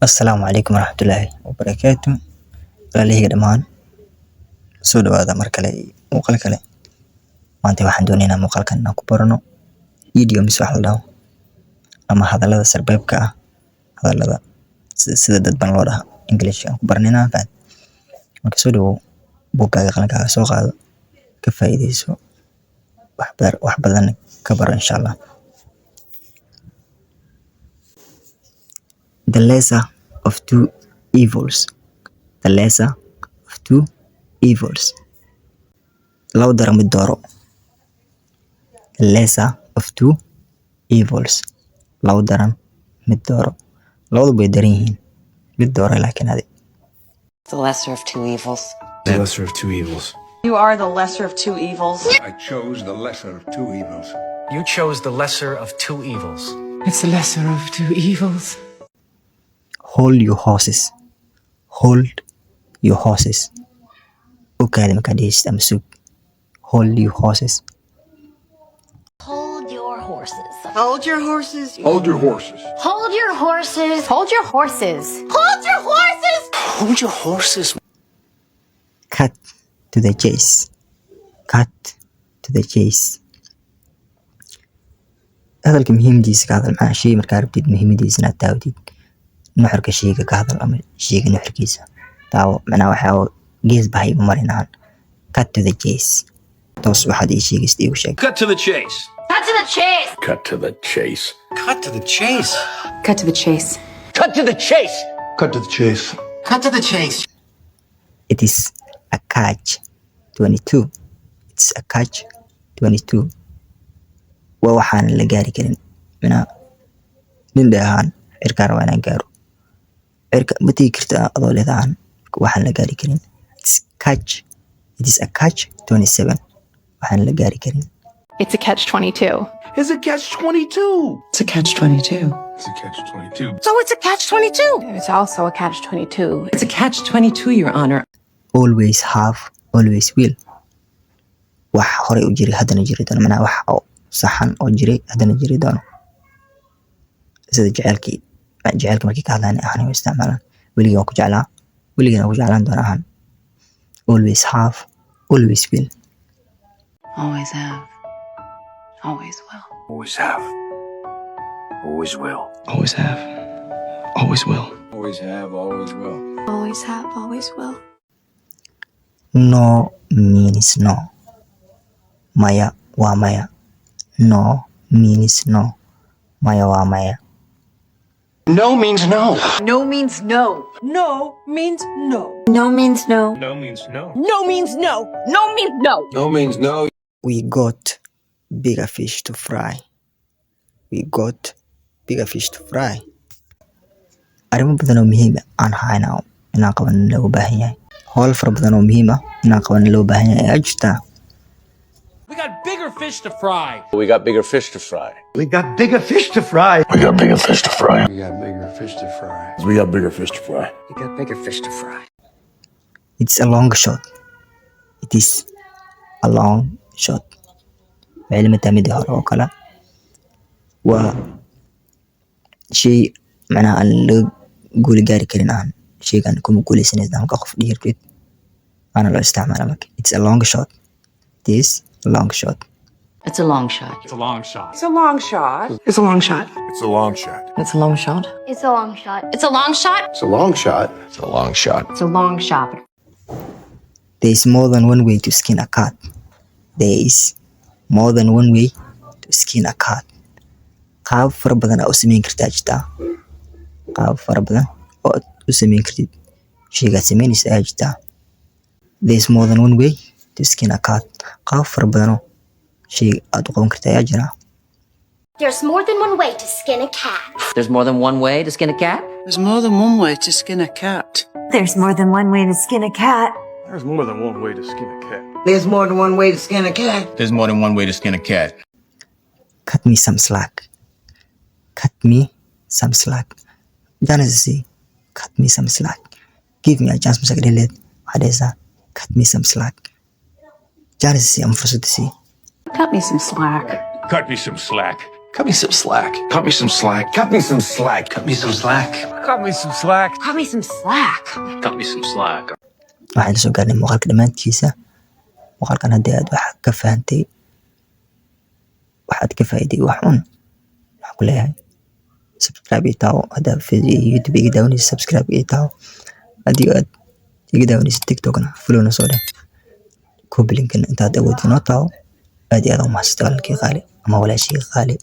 Assalaamu calaykum waraxmatullaahi wabarakaatu. Walaalahayga dhammaan soo dhawaada mar kale iyo muuqaal kale. Maanta waxaan doonaynaa muuqaalkan inaan ku barano idioms wax la dhaho ama hadallada sarbeebka ah, hadallada sida dadban loo dhaha English aan ku baranaynaa fahad. Marka soo dhawow buuggaaga qalinkaaga soo qaado, ka faa'iidayso, wax badan ka baro insha Allah. The lesser of two evils. The lesser of two evils. Labo daran mid dooro. The lesser of two evils. Labo daran mid dooro. Labadu way daran yihiin. Mid dooro laakiin adi. The lesser of two evils. The lesser of two evils. You are the lesser of two evils. I chose the lesser of two evils. You chose the lesser of two evils. It's the lesser of two evils. Hold your horses. Hold your horses. Ukaadi markaa dheheysid ama sug. Hold your horses. Hold your horses. Hold your horses. Hold your horses. Hold your horses. Hold your horses. Hold your horses. Hold your horses. Cut to the chase. Cut to the chase. hadalka muhiimadiisa ka hadal macnaha shay markaa rabtid muhiimadiisa inaad taawdid nuxurka shayga ka hadal ama shayga nuxurkiisa taawo macnaha waxaa gees bahay u marinaan. Cut to the chase. toos waxaad ii sheegaysid iigu sheeg. Cut to the chase. Cut to the chase. Cut to the chase. Cut to the chase. Cut to the chase. Cut to the chase. Cut to the chase. Cut to the chase. It is a catch 22. It's a catch 22. waa waxaan la gaari karin macnaha nin dhahaan cirka rabaa inaan gaaro cirka ma tegi kartaa adoo leedahan waxaan la gaari karin. It is a catch 27. waxaan la gaari karin. It's a catch-22. It's a catch-22. It's a catch-22. It's a catch-22. So it's a catch-22. It's also a catch-22. It's a catch-22, Your Honor. Always have, always will. wax horey u jiray haddana jiri doono macnaha wax oo saxan oo jiray haddana jiri doono sida jaceylka markii ka hadlaan ahaan u isticmaalaan weligii waan ku jeclaa weligii ku jeclaan doona ahaan. Always have, always will. Always have. Always will. Always have. Always will. Always have. Always will. Always have, always will. Always have, always will. No means no. Maya waa maya. No means no. Maya waa maya. No means no. No means no. No means no. No means no. No means no. No means no. No means no. No means no. We got bigger fish to fry. We got bigger fish to fry. arrimo badan oo muhiim ah aan haynaa inaan qaban loo baahan yahay. howl fara badan oo muhiim ah inaan qaban loo baahan yahay ayaa jirta. We got bigger fish to fry. We got bigger fish to fry. We got bigger fish to fry. We got bigger fish to fry. We got bigger fish to fry. We got bigger fish to fry. You got bigger fish to fry. It's a long shot. It is a long shot. macluumaadka mid hore oo kale waa shay macnaha aan la guuli gaari karin aan shaygan kuma guuleysanaysa marka qof dhirtid ana loo isticmaala marka. It's a long shot. This long shot. It's a long shot. It's a long shot. It's a long shot. It's a long shot. It's a long shot. It's a long shot. It's a long shot. It's a long shot. It's a long shot. It's a long shot. It's a long shot. There is more than one way to skin a cat. There is more than one way to skin a cat. qaab fara badan oo sameyn kartaa jirta. qaab fara badan oo u sameyn kartid shayga sameynaysa ayaa jirta. There is more than one way to skin a cat. qaab fara badan oo shay aad u qaban kartaa ayaa jira. There's more than one way to skin a cat. There's more than one way to skin a cat? There's more than one way to skin a cat. There's more than one way to skin a cat. There's more than one way to skin a cat. There's more than one way to skin a cat. There's more than one way to skin a cat. Cut me some slack. Cut me some slack. Janasi, cut me some slack. Give me a chance to say Hadesa, cut me some slack. Janasi, I'm for to see. Cut me some slack. Cut me some slack. Cut me some slack. Cut me some slack. Cut me some slack. Cut me some slack. Cut me some slack. Cut me some slack. Cut me some slack. waxaan soo gaarnay muuqaalka dhammaantiisa. muuqaalkan haddii aad wax ka fahantay waxaad ka faa'iiday wax un waxaan ku leeyahay subscribe ii taawo haddaad youtube iga daawanaysa subscribe ii taawo haddii aad iga daawanaysa tiktokna followna soo dheh kuwa bilinkana intaad awoodid noo taawo aad iyo aad u mahadsantahay walaalkii qaali ama walaashii qaali